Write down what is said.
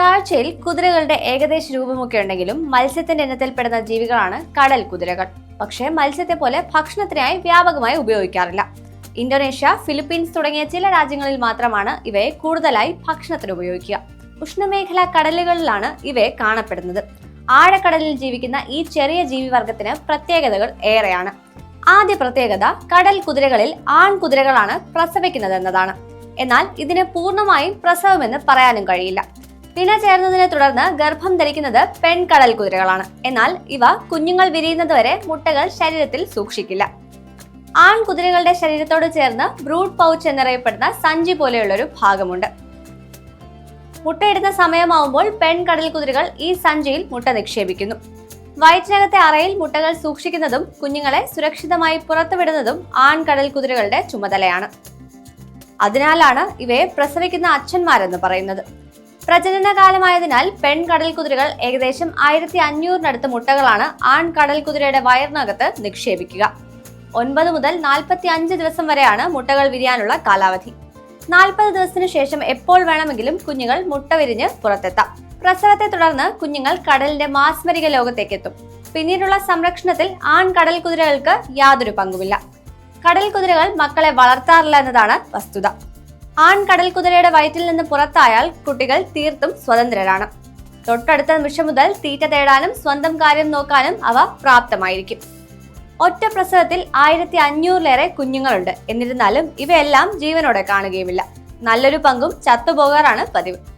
കാഴ്ചയിൽ കുതിരകളുടെ ഏകദേശ രൂപമൊക്കെ ഉണ്ടെങ്കിലും മത്സ്യത്തിന്റെ ഇനത്തിൽപ്പെടുന്ന ജീവികളാണ് കടൽ കുതിരകൾ. പക്ഷേ മത്സ്യത്തെ പോലെ ഭക്ഷണത്തിനായി വ്യാപകമായി ഉപയോഗിക്കാറില്ല. ഇന്തോനേഷ്യ, ഫിലിപ്പീൻസ് തുടങ്ങിയ ചില രാജ്യങ്ങളിൽ മാത്രമാണ് ഇവയെ കൂടുതലായി ഭക്ഷണത്തിന് ഉപയോഗിക്കുക. ഉഷ്ണമേഖലാ കടലുകളിലാണ് ഇവയെ കാണപ്പെടുന്നത്. ആഴക്കടലിൽ ജീവിക്കുന്ന ഈ ചെറിയ ജീവിവർഗത്തിന് പ്രത്യേകതകൾ ഏറെയാണ്. ആദ്യ പ്രത്യേകത കടൽ കുതിരകളിൽ ആൺകുതിരകളാണ് പ്രസവിക്കുന്നത് എന്നതാണ്. എന്നാൽ ഇതിന് പൂർണ്ണമായും പ്രസവമെന്ന് പറയാനും കഴിയില്ല. ഇണ ചേർന്നതിനെ തുടർന്ന് ഗർഭം ധരിക്കുന്നത് പെൺകടൽ കുതിരകളാണ്. എന്നാൽ ഇവ കുഞ്ഞുങ്ങൾ വിരിയുന്നതുവരെ മുട്ടകൾ ശരീരത്തിൽ സൂക്ഷിക്കില്ല. ആൺകുതിരകളുടെ ശരീരത്തോട് ചേർന്ന് ബ്രൂഡ് പൗച്ച് എന്നറിയപ്പെടുന്ന സഞ്ചി പോലെയുള്ളൊരു ഭാഗമുണ്ട്. മുട്ടയിടുന്ന സമയമാവുമ്പോൾ പെൺകടൽ കുതിരകൾ ഈ സഞ്ചിയിൽ മുട്ട നിക്ഷേപിക്കുന്നു. വയറ്റിനകത്തെ അറയിൽ മുട്ടകൾ സൂക്ഷിക്കുന്നതും കുഞ്ഞുങ്ങളെ സുരക്ഷിതമായി പുറത്തുവിടുന്നതും ആൺകടൽ കുതിരകളുടെ ചുമതലയാണ്. അതിനാലാണ് ഇവയെ പ്രസവിക്കുന്ന അച്ഛന്മാരെന്ന് പറയുന്നത്. പ്രജനനകാലമായതിനാൽ പെൺകടൽ കുതിരകൾ ഏകദേശം 1500-നടുത്ത് മുട്ടകളാണ് ആൺകടൽ കുതിരയുടെ വയറിനകത്ത് നിക്ഷേപിക്കുക. 9 മുതൽ 45 ദിവസം വരെയാണ് മുട്ടകൾ വിരിയാനുള്ള കാലാവധി. 40 ദിവസത്തിനു ശേഷം എപ്പോൾ വേണമെങ്കിലും കുഞ്ഞുങ്ങൾ മുട്ട വിരിഞ്ഞ് പുറത്തെത്താം. പ്രസവത്തെ തുടർന്ന് കുഞ്ഞുങ്ങൾ കടലിന്റെ മാസ്മരിക ലോകത്തേക്ക് എത്തും. പിന്നീടുള്ള സംരക്ഷണത്തിൽ ആൺകടൽ കുതിരകൾക്ക് യാതൊരു പങ്കുമില്ല. കടൽ കുതിരകൾ മക്കളെ വളർത്താറില്ല എന്നതാണ് വസ്തുത. ആൺകടൽ കുതിരയുടെ വയറ്റിൽ നിന്ന് പുറത്തായാൽ കുട്ടികൾ തീർത്തും സ്വതന്ത്രരാണ്. തൊട്ടടുത്ത നിമിഷം മുതൽ തീറ്റ തേടാനും സ്വന്തം കാര്യം നോക്കാനും അവ പ്രാപ്തമായിരിക്കും. ഒറ്റ പ്രസവത്തിൽ 1500-ലേറെ കുഞ്ഞുങ്ങളുണ്ട്. എന്നിരുന്നാലും ഇവയെല്ലാം ജീവനോടെ കാണുകയുമില്ല. നല്ലൊരു പങ്കും ചത്തുപോകാറാണ് പതിവ്.